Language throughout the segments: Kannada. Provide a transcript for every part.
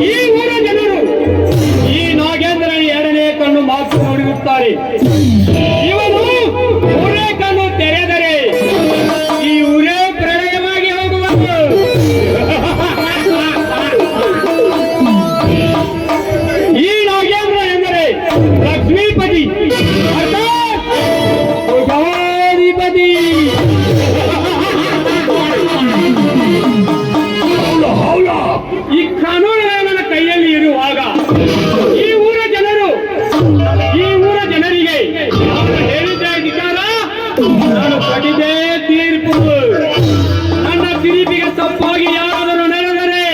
ಈ ಊರ ಜನರು ಈ ನಾಗೇಂದ್ರನ ಎರಡನೇ ಕಣ್ಣು ಮಾತು ನೋಡಿರುತ್ತಾರೆ. ಇವನು ಊರೇ ಕಣ್ಣು ತೆರೆದರೆ ಈ ಊರೇ ಪ್ರಳಯವಾಗಿ ಹೋಗುವುದು. ಈ ನಾಗೇಂದ್ರ ಎಂದರೆ ಲಕ್ಷ್ಮೀಪತಿ ಅರ್ಥಾತ್ ಭುಜಾಧಿಪತಿ. ಈ ಕಾನೂನು ನನ್ನ ಕೈಯಲ್ಲಿ ಇರುವಾಗ ಈ ಊರ ಜನರಿಗೆ ಹೇಳಿದ್ದೆ ಅಧಿಕಾರ, ನಾನು ಕೊಟ್ಟಿದ್ದೆ ತೀರ್ಪು. ನನ್ನ ತೀರ್ಪಿಗೆ ತಪ್ಪಾಗಿ ಯಾರಾದರೂ ನಡೆದರೆ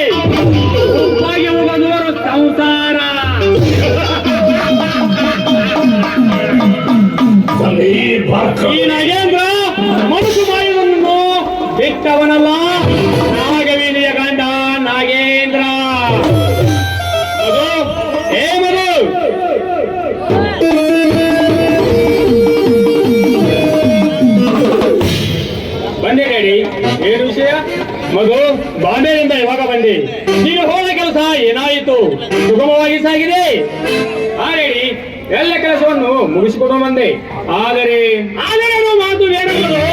ತಪ್ಪಾಗಿ ಹೋಗೋದವರು ಸಂಸಾರ. ಈ ನಾಗೇಂದ್ರ ಮನಸ್ಸು ಮಾಡುವುದನ್ನು ಬಿಟ್ಟವನಲ್ಲ, ನಾಗವೇಣಿಯ ಗಂಡ ನಾಗೇಂದ್ರ. ಬಂದೆ ಡ್ಯಾಡಿ, ಏನು ವಿಷಯ? ಮಗು, ಬಾಂಬೆಯಿಂದ ಯಾವಾಗ ಬಂದೆ? ನೀನು ಹೋದ ಕೆಲಸ ಏನಾಯಿತು? ಸುಗಮವಾಗಿ ಸಾಗಿದೆ? ಹಾ ಡ್ಯಾಡಿ, ಎಲ್ಲ ಕೆಲಸವನ್ನು ಮುಗಿಸಿಕೊಂಡು ಬಂದೆ. ಆದರೆ ಮಾತು ಏನಾದರೂ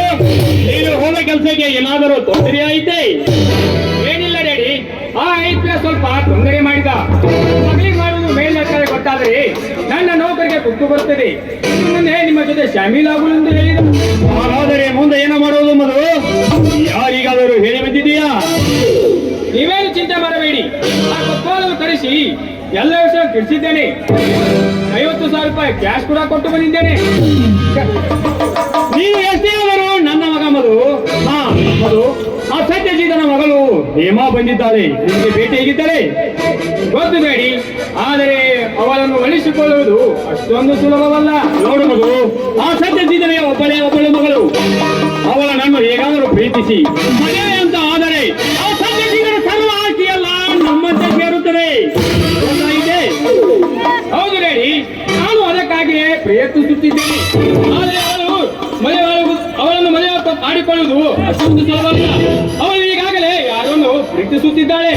ನೀನು ಹೋದ ಕೆಲಸಕ್ಕೆ ಏನಾದರೂ ತೊಂದರೆ ಆಯಿತೆ? ಏನಿಲ್ಲ ಡ್ಯಾಡಿ, ಆ ಐಪಿಎ ಸ್ವಲ್ಪ ತೊಂದರೆ ಮಾಡಿದ. ಮಗಳಿಗೆ ಮಾಡುವುದು ಮೇಲ್ನರ್ತಾರೆ ಗೊತ್ತಾದರೆ ನನ್ನ ನೌಕರಿಗೆ ಕುತ್ತು ಬರುತ್ತದೆ. ಮುಂದೆ ನಿಮ್ಮ ಜೊತೆ ಶಾಮೀಲಾಗುವುದು ಎಂದು ಹೇಳಿದ. ಹಾಗಾದರೆ ಮುಂದೆ ಏನೋ ಮಾಡುವುದು ಮೊದಲು ಯಾರಿಗಾದರೂ ಹೇಳಿ ಬಂದಿದೆಯಾ? ನೀವೇನು ಚಿಂತೆ ಮಾಡಬೇಡಿ, ಆ ಕೊಪ್ಪಳವನ್ನು ಕರೆಸಿ ಎಲ್ಲ ವಿಷಯ ತಿಳಿಸಿದ್ದೇನೆ. 50,000 ರೂಪಾಯಿ ಕ್ಯಾಶ್ ಕೂಡ ಕೊಟ್ಟು ಬಂದಿದ್ದೇನೆ. ನೀವು ಎಷ್ಟೇ ಅವರು ನನ್ನ ಮಗ ಮಧು. ಮಧು, ಆ ಸತ್ಯಜೀತನ ಮಗಳು ಹೇಮಾ ಬಂದಿದ್ದಾರೆ, ನಿಮಗೆ ಭೇಟಿಯಾಗಿದ್ದಾರೆ. ಗೊತ್ತು ಬೇಡಿ, ಆದರೆ ಅವಳನ್ನು ಒಲಿಸಿಕೊಳ್ಳುವುದು ಅಷ್ಟೊಂದು ಸುಲಭವಲ್ಲ. ನೋಡು ಮಧು, ಆ ಸತ್ಯಜೀತನ ಒಬ್ಬಳು ಮಗಳು. ಅವಳನ್ನು ಹೇಗಾದರೂ ಪ್ರೀತಿಸಿ ಮದುವೆ ಅಂತ ಆದರೆ ಆ ಸತ್ಯಜೀತನ ಸರ್ವ ಆಸ್ತಿಯಲ್ಲ ನಮ್ಮಂತೆ ಸೇರುತ್ತದೆ. ಹೌದು ರೇಡಿ, ನಾನು ಅದಕ್ಕಾಗಿಯೇ ಪ್ರಯತ್ನಿಸುತ್ತಿದ್ದೇನೆ. ಆದರೆ ಅವಳನ್ನು ಮದುವೆ ಮಾಡಿಕೊಳ್ಳುವುದು ಅಷ್ಟೊಂದು ಸುಲಭವಲ್ಲ. ಅವಳು ಈಗಾಗಲೇ ಯಾರನ್ನು ಪ್ರೀತಿಸುತ್ತಿದ್ದಾಳೆ.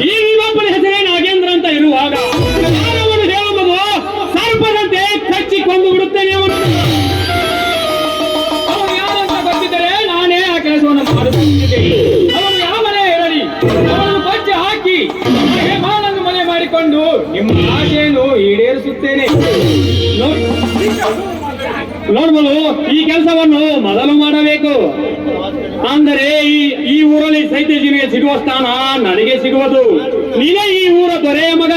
ಈ ಇನ್ನೊಬ್ಬನ ಹೆಸರೇ ನಾಗೇಂದ್ರ ಅಂತ ಇರುವಾಗ ಅವನು ಹೇಳುವುದು ಸರ್ಪದಂತೆ ಕಚ್ಚಿಕೊಂಡು ಬಿಡುತ್ತೇನೆ. ಅವನು ಯಾರಂತ ಗೊತ್ತಿದ್ದರೆ ನಾನೇ ಆ ಕೆಲಸವನ್ನು ಮಾಡುತ್ತಿದ್ದೇನೆ. ಅವನು ಯಾವನೇ ಇರಲಿ, ಅವನನ್ನು ಬಚ್ಚಿ ಹಾಕಿ ಹೇಮಾನನ್ನು ಮನೆ ಮಾಡಿಕೊಂಡು ನಿಮ್ಮ ಆಶೆಯನ್ನು ಈಡೇರಿಸುತ್ತೇನೆ. ನೋಡ್ಬೋದು, ಈ ಕೆಲಸವನ್ನು ಮೊದಲು ಮಾಡಬೇಕು. ಅಂದರೆ ಈ ಊರಲ್ಲಿ ಸೈತ್ಯಜಿನಿಗೆ ಸಿಗುವ ಸ್ಥಾನ ನನಗೆ ಸಿಗುವುದು. ನೀನೇ ಈ ಊರ ದೊರೆಯ ಮಗ.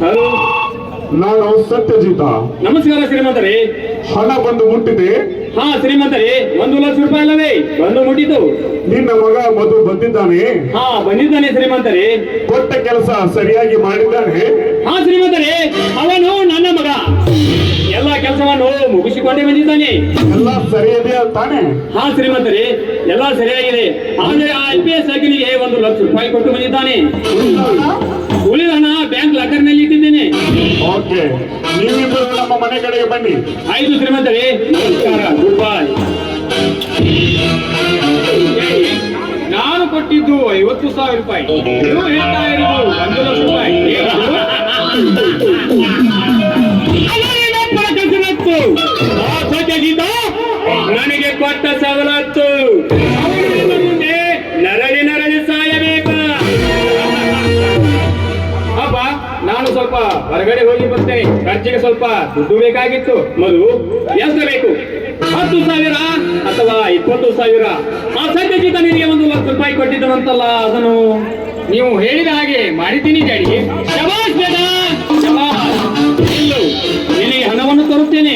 ಹಲೋ, ನಾನು ಸತ್ಯಜಿತ. ನಮಸ್ಕಾರ ಶ್ರೀಮಂತರೇ. ಹಣ ಬಂದು ಮುಟ್ಟಿದೆ? ಹಾ ಶ್ರೀಮಂತರೇ, 1 ಲಕ್ಷ ರೂಪಾಯಿ ಅಲ್ಲವೇ ಬಂದು ಮುಟ್ಟಿತು. ನಿನ್ನ ಮಗ ಮಧು ಬಂದಿದ್ದಾನೆ? ಹಾ ಬಂದಿದ್ದಾನೆ ಶ್ರೀಮಂತರೇ. ಕೊಟ್ಟ ಕೆಲಸ ಸರಿಯಾಗಿ ಮಾಡಿದ್ದಾನೆ? ಹಾ ಶ್ರೀಮಂತರೇ, ಅವನು ನನ್ನ ಮಗ. ಎಲ್ಲ ಕೆಲಸವನ್ನು ಮುಗಿಸಿಕೊಂಡೇ ಬಂದಿದ್ದಾನೆ. ಎಲ್ಲ ಸರಿಯಿದೆಯಾ ತಾನೆ? ಹಾ ಶ್ರೀಮಂತರೇ, ಎಲ್ಲ ಸರಿಯಾಗಿದೆ. ಆದರೆ IPS ಅಗ್ನಿಗೆ 1 ಲಕ್ಷ ರೂಪಾಯಿ ಕೊಟ್ಟು ಬಂದಿದ್ದಾನೆ. ಉಳಿದ ಹಣ ಬ್ಯಾಂಕ್ ಲಾಕರ್ ನಲ್ಲಿ ಇಟ್ಟಿದ್ದೇನೆ. ಓಕೆ, ನೀವಿಬ್ಬರು ನಮ್ಮ ಮನೆ ಕಡೆಗೆ ಬನ್ನಿ. ಆಯ್ತು ಶ್ರೀಮಂತರೇ, ನಮಸ್ಕಾರ, ಗುಡ್ ಬಾಯ್. ನಾನು ಕೊಟ್ಟಿದ್ದು 50,000 ರೂಪಾಯಿ, ನೀವು ಹೇಳ್ತಾ ಇರೋದು 1 ಲಕ್ಷ ರೂಪಾಯಿ. ನನಗೆ ಕೊಟ್ಟ ಸವಲತ್ತು ಹೊರಗಡೆ ಹೋಗಿ ಬರ್ತೇನೆ. ಖರ್ಚಿಗೆ ಸ್ವಲ್ಪ ದುಡ್ಡು ಬೇಕಾಗಿತ್ತು. ಮಧು, ಎಷ್ಟು ಬೇಕು? 10,000 ಅಥವಾ 20,000? ಆ ಸದ್ಯಜಿತ ನಿನಗೆ 1,00,000 ರೂಪಾಯಿ ಕೊಟ್ಟಿದ್ದನಂತಲ್ಲ, ಅದನ್ನು ನೀವು ಹೇಳಿದ ಹಾಗೆ ಮಾಡಿದ್ದೀನಿ ಡ್ಯಾಡಿ. ಶಬಾಷ್ ಬೇಡ, ಶಬಾಷ್. ನಿನಗೆ ಹಣವನ್ನು ತರುತ್ತೇನೆ.